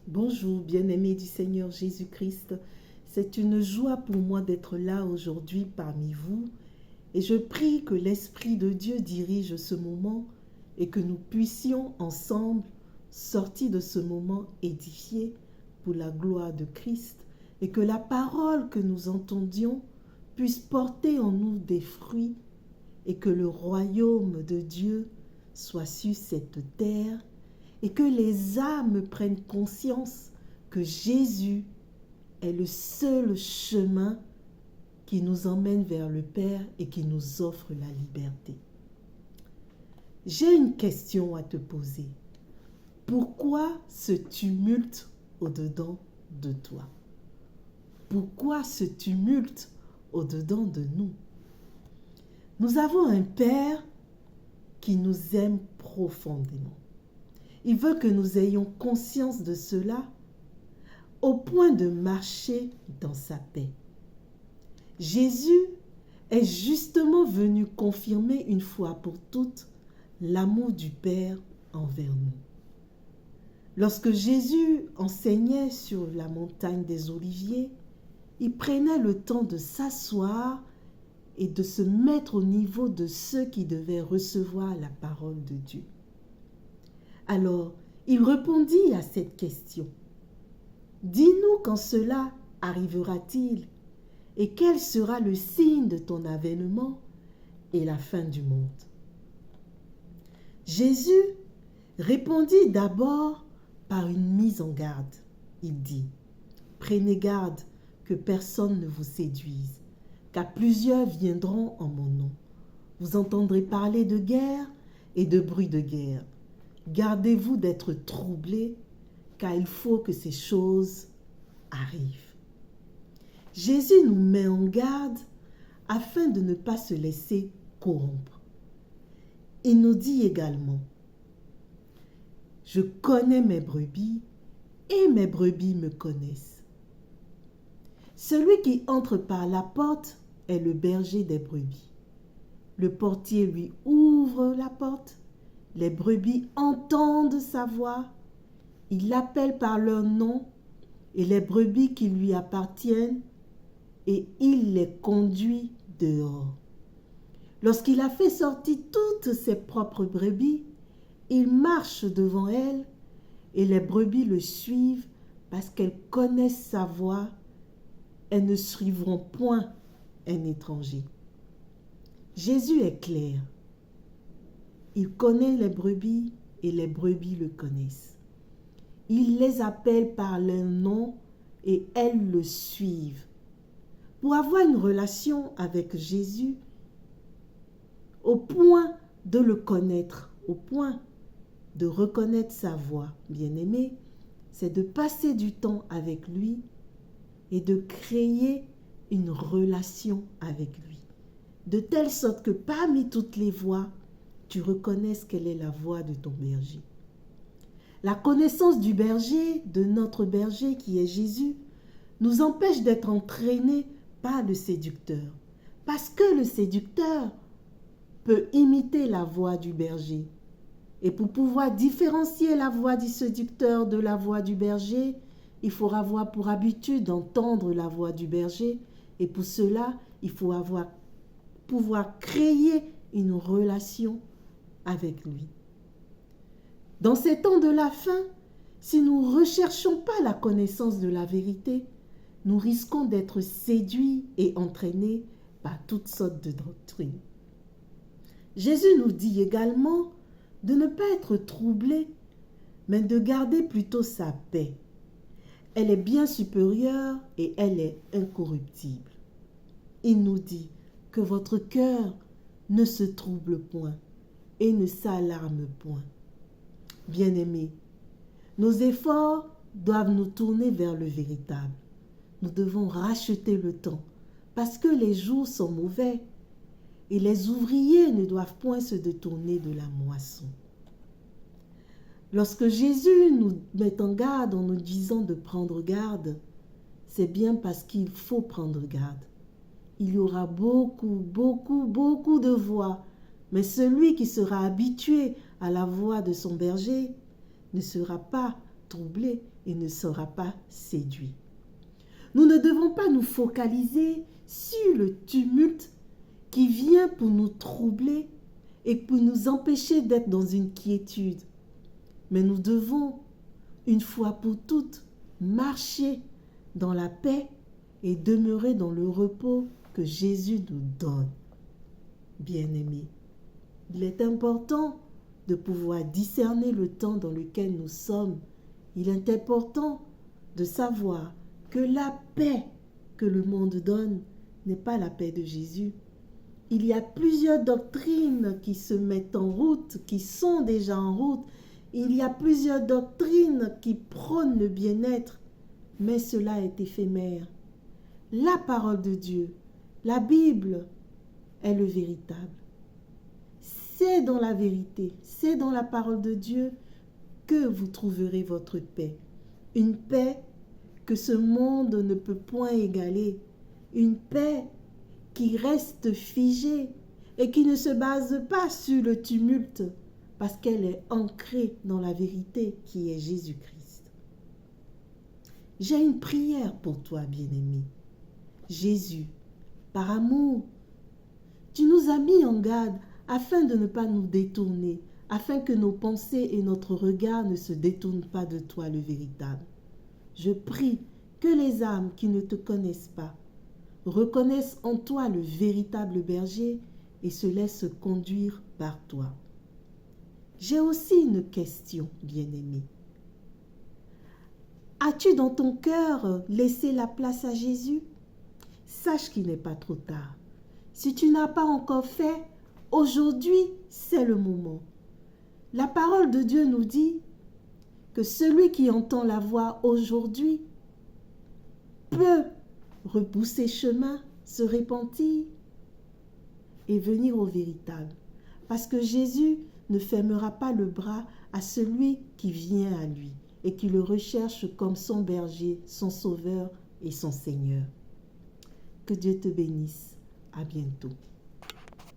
Bonjour, bien-aimés du Seigneur Jésus-Christ. C'est une joie pour moi d'être là aujourd'hui parmi vous et je prie que l'Esprit de Dieu dirige ce moment et que nous puissions ensemble sortir de ce moment édifiés pour la gloire de Christ et que la parole que nous entendions puisse porter en nous des fruits et que le royaume de Dieu soit sur cette terre et que les âmes prennent conscience que Jésus est le seul chemin qui nous emmène vers le Père et qui nous offre la liberté. J'ai une question à te poser. Pourquoi ce tumulte au-dedans de toi? Pourquoi ce tumulte au-dedans de nous? Nous avons un Père qui nous aime profondément. Il veut que nous ayons conscience de cela au point de marcher dans sa paix. Jésus est justement venu confirmer une fois pour toutes l'amour du Père envers nous. Lorsque Jésus enseignait sur la montagne des Oliviers, il prenait le temps de s'asseoir et de se mettre au niveau de ceux qui devaient recevoir la parole de Dieu. Alors, il répondit à cette question. Dis-nous quand cela arrivera-t-il et quel sera le signe de ton avènement et la fin du monde? Jésus répondit d'abord par une mise en garde. Il dit, prenez garde que personne ne vous séduise, car plusieurs viendront en mon nom. Vous entendrez parler de guerre et de bruit de guerre. Gardez-vous d'être troublés, car il faut que ces choses arrivent. Jésus nous met en garde afin de ne pas se laisser corrompre. Il nous dit également, « Je connais mes brebis et mes brebis me connaissent. Celui qui entre par la porte est le berger des brebis. Le portier lui ouvre la porte. Les brebis entendent sa voix, il l'appelle par leur nom et les brebis qui lui appartiennent et il les conduit dehors. Lorsqu'il a fait sortir toutes ses propres brebis, il marche devant elles et les brebis le suivent parce qu'elles connaissent sa voix. Elles ne suivront point un étranger. Jésus est clair. Il connaît les brebis et les brebis le connaissent. Il les appelle par leur nom et elles le suivent. Pour avoir une relation avec Jésus, au point de le connaître, au point de reconnaître sa voix, bien-aimé, c'est de passer du temps avec lui et de créer une relation avec lui. De telle sorte que parmi toutes les voix, tu reconnaisses quelle est la voix de ton berger. La connaissance du berger, de notre berger qui est Jésus, nous empêche d'être entraînés par le séducteur. Parce que le séducteur peut imiter la voix du berger. Et pour pouvoir différencier la voix du séducteur de la voix du berger, il faut avoir pour habitude d'entendre la voix du berger. Et pour cela, il faut pouvoir créer une relation avec lui. Dans ces temps de la fin, si nous ne recherchons pas la connaissance de la vérité, nous risquons d'être séduits et entraînés par toutes sortes de doctrines. Jésus nous dit également de ne pas être troublés, mais de garder plutôt sa paix. Elle est bien supérieure et elle est incorruptible. Il nous dit que votre cœur ne se trouble point et ne s'alarme point. Bien-aimés, nos efforts doivent nous tourner vers le véritable. Nous devons racheter le temps parce que les jours sont mauvais et les ouvriers ne doivent point se détourner de la moisson. Lorsque Jésus nous met en garde en nous disant de prendre garde, c'est bien parce qu'il faut prendre garde. Il y aura beaucoup de voix, mais celui qui sera habitué à la voix de son berger ne sera pas troublé et ne sera pas séduit. Nous ne devons pas nous focaliser sur le tumulte qui vient pour nous troubler et pour nous empêcher d'être dans une quiétude. Mais nous devons, une fois pour toutes, marcher dans la paix et demeurer dans le repos que Jésus nous donne. Bien-aimés, il est important de pouvoir discerner le temps dans lequel nous sommes. Il est important de savoir que la paix que le monde donne n'est pas la paix de Jésus. Il y a plusieurs doctrines qui se mettent en route, qui sont déjà en route. Il y a plusieurs doctrines qui prônent le bien-être, mais cela est éphémère. La parole de Dieu, la Bible, est le véritable. C'est dans la vérité, c'est dans la parole de Dieu que vous trouverez votre paix. Une paix que ce monde ne peut point égaler. Une paix qui reste figée et qui ne se base pas sur le tumulte parce qu'elle est ancrée dans la vérité qui est Jésus-Christ. J'ai une prière pour toi, bien-aimé. Jésus, par amour, tu nous as mis en garde afin de ne pas nous détourner, afin que nos pensées et notre regard ne se détournent pas de toi, le véritable. Je prie que les âmes qui ne te connaissent pas reconnaissent en toi le véritable berger et se laissent conduire par toi. J'ai aussi une question, bien-aimé. As-tu dans ton cœur laissé la place à Jésus? Sache qu'il n'est pas trop tard. Si tu n'as pas encore fait, aujourd'hui, c'est le moment. La parole de Dieu nous dit que celui qui entend la voix aujourd'hui peut repousser chemin, se repentir et venir au véritable. Parce que Jésus ne fermera pas le bras à celui qui vient à lui et qui le recherche comme son berger, son sauveur et son Seigneur. Que Dieu te bénisse. À bientôt.